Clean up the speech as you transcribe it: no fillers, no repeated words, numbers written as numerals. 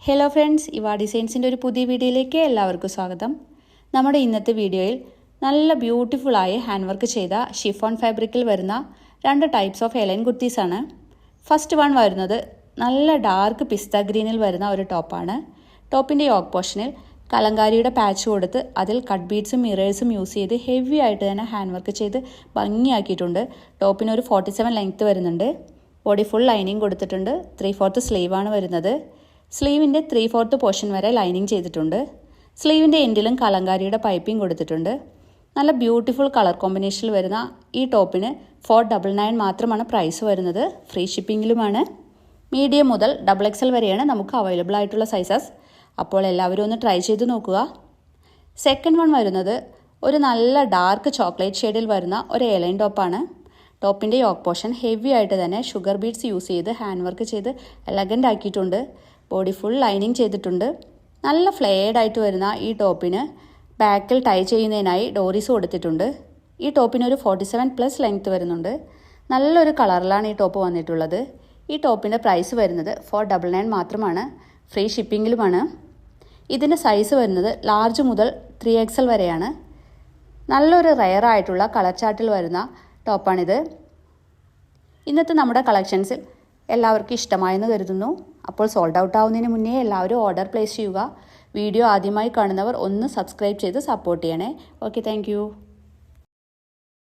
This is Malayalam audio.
ഹലോ ഫ്രണ്ട്സ്, ഇവാ ഡിസൈൻസിൻ്റെ ഒരു പുതിയ വീഡിയോയിലേക്ക് എല്ലാവർക്കും സ്വാഗതം. നമ്മുടെ ഇന്നത്തെ വീഡിയോയിൽ നല്ല ബ്യൂട്ടിഫുള്ളായി ഹാൻഡ് വർക്ക് ചെയ്ത ഷിഫോൺ ഫാബ്രിക്കിൽ വരുന്ന 2 ടൈപ്സ് ഓഫ് എലൈൻ കുർത്തീസാണ്. ഫസ്റ്റ് വൺ വരുന്നത് നല്ല ഡാർക്ക് പിസ്ത ഗ്രീനിൽ വരുന്ന ഒരു ടോപ്പാണ്. ടോപ്പിൻ്റെ യോക്ക് പോർഷനിൽ കലങ്കാരിയുടെ പാച്ച് കൊടുത്ത് അതിൽ കട്ട് ബീഡ്സും മിറേഴ്സും യൂസ് ചെയ്ത് ഹെവി ആയിട്ട് തന്നെ ഹാൻഡ് വർക്ക് ചെയ്ത് ഭംഗിയാക്കിയിട്ടുണ്ട്. ടോപ്പിന് ഒരു 47 ലെങ്ത്ത് വരുന്നുണ്ട്. ബോഡി ഫുൾ ലൈനിങ് കൊടുത്തിട്ടുണ്ട്. 3/4 സ്ലീവാണ് വരുന്നത്. സ്ലീവിൻ്റെ 3/4 പോർഷൻ വരെ ലൈനിങ് ചെയ്തിട്ടുണ്ട്. സ്ലീവിൻ്റെ എൻഡിലും കലങ്കാരിയുടെ പൈപ്പിംഗ് കൊടുത്തിട്ടുണ്ട്. നല്ല ബ്യൂട്ടിഫുൾ കളർ കോമ്പിനേഷനിൽ വരുന്ന ഈ ടോപ്പിന് 499 മാത്രമാണ് പ്രൈസ് വരുന്നത്. ഫ്രീ ഷിപ്പിങ്ങിലുമാണ്. മീഡിയം മുതൽ XXL വരെയാണ് നമുക്ക് അവൈലബിൾ ആയിട്ടുള്ള സൈസസ്. അപ്പോൾ എല്ലാവരും ഒന്ന് ട്രൈ ചെയ്ത് നോക്കുക. സെക്കൻഡ് വൺ വരുന്നത് ഒരു നല്ല ഡാർക്ക് ചോക്ലേറ്റ് ഷെയ്ഡിൽ വരുന്ന ഒരു എലൈൻ ടോപ്പാണ്. ടോപ്പിൻ്റെ യോക്ക് പോർഷൻ ഹെവി ആയിട്ട് തന്നെ ഷുഗർ ബീഡ്സ് യൂസ് ചെയ്ത് ഹാൻഡ് വർക്ക് ചെയ്ത് എലഗൻ്റ് ആക്കിയിട്ടുണ്ട്. ബോഡി ഫുൾ ലൈനിങ് ചെയ്തിട്ടുണ്ട്. നല്ല ഫ്ലെയർഡ് ആയിട്ട് വരുന്ന ഈ ടോപ്പിന് ബാക്കിൽ ടൈ ചെയ്യുന്നതിനായി ഡോറീസ് കൊടുത്തിട്ടുണ്ട്. ഈ ടോപ്പിന് ഒരു 47+ ലെങ്ത്ത് വരുന്നുണ്ട്. നല്ലൊരു കളറിലാണ് ഈ ടോപ്പ് വന്നിട്ടുള്ളത്. ഈ ടോപ്പിൻ്റെ പ്രൈസ് വരുന്നത് 499 മാത്രമാണ്. ഫ്രീ ഷിപ്പിങ്ങിലുമാണ്. ഇതിൻ്റെ സൈസ് വരുന്നത് ലാർജ് മുതൽ 3XL വരെയാണ്. നല്ലൊരു റെയർ ആയിട്ടുള്ള കളർ ചാർട്ടിൽ വരുന്ന ടോപ്പാണിത്. ഇന്നത്തെ നമ്മുടെ കളക്ഷൻസിൽ എല്ലാവർക്കും ഇഷ്ടമായെന്ന് കരുതുന്നു. അപ്പോൾ സോൾഡ് ഔട്ട് ആവുന്നതിന് മുന്നേ എല്ലാവരും ഓർഡർ പ്ലേസ് ചെയ്യുക. വീഡിയോ ആദ്യമായി കാണുന്നവർ ഒന്ന് സബ്സ്ക്രൈബ് ചെയ്ത് സപ്പോർട്ട് ചെയ്യണേ. Okay, thank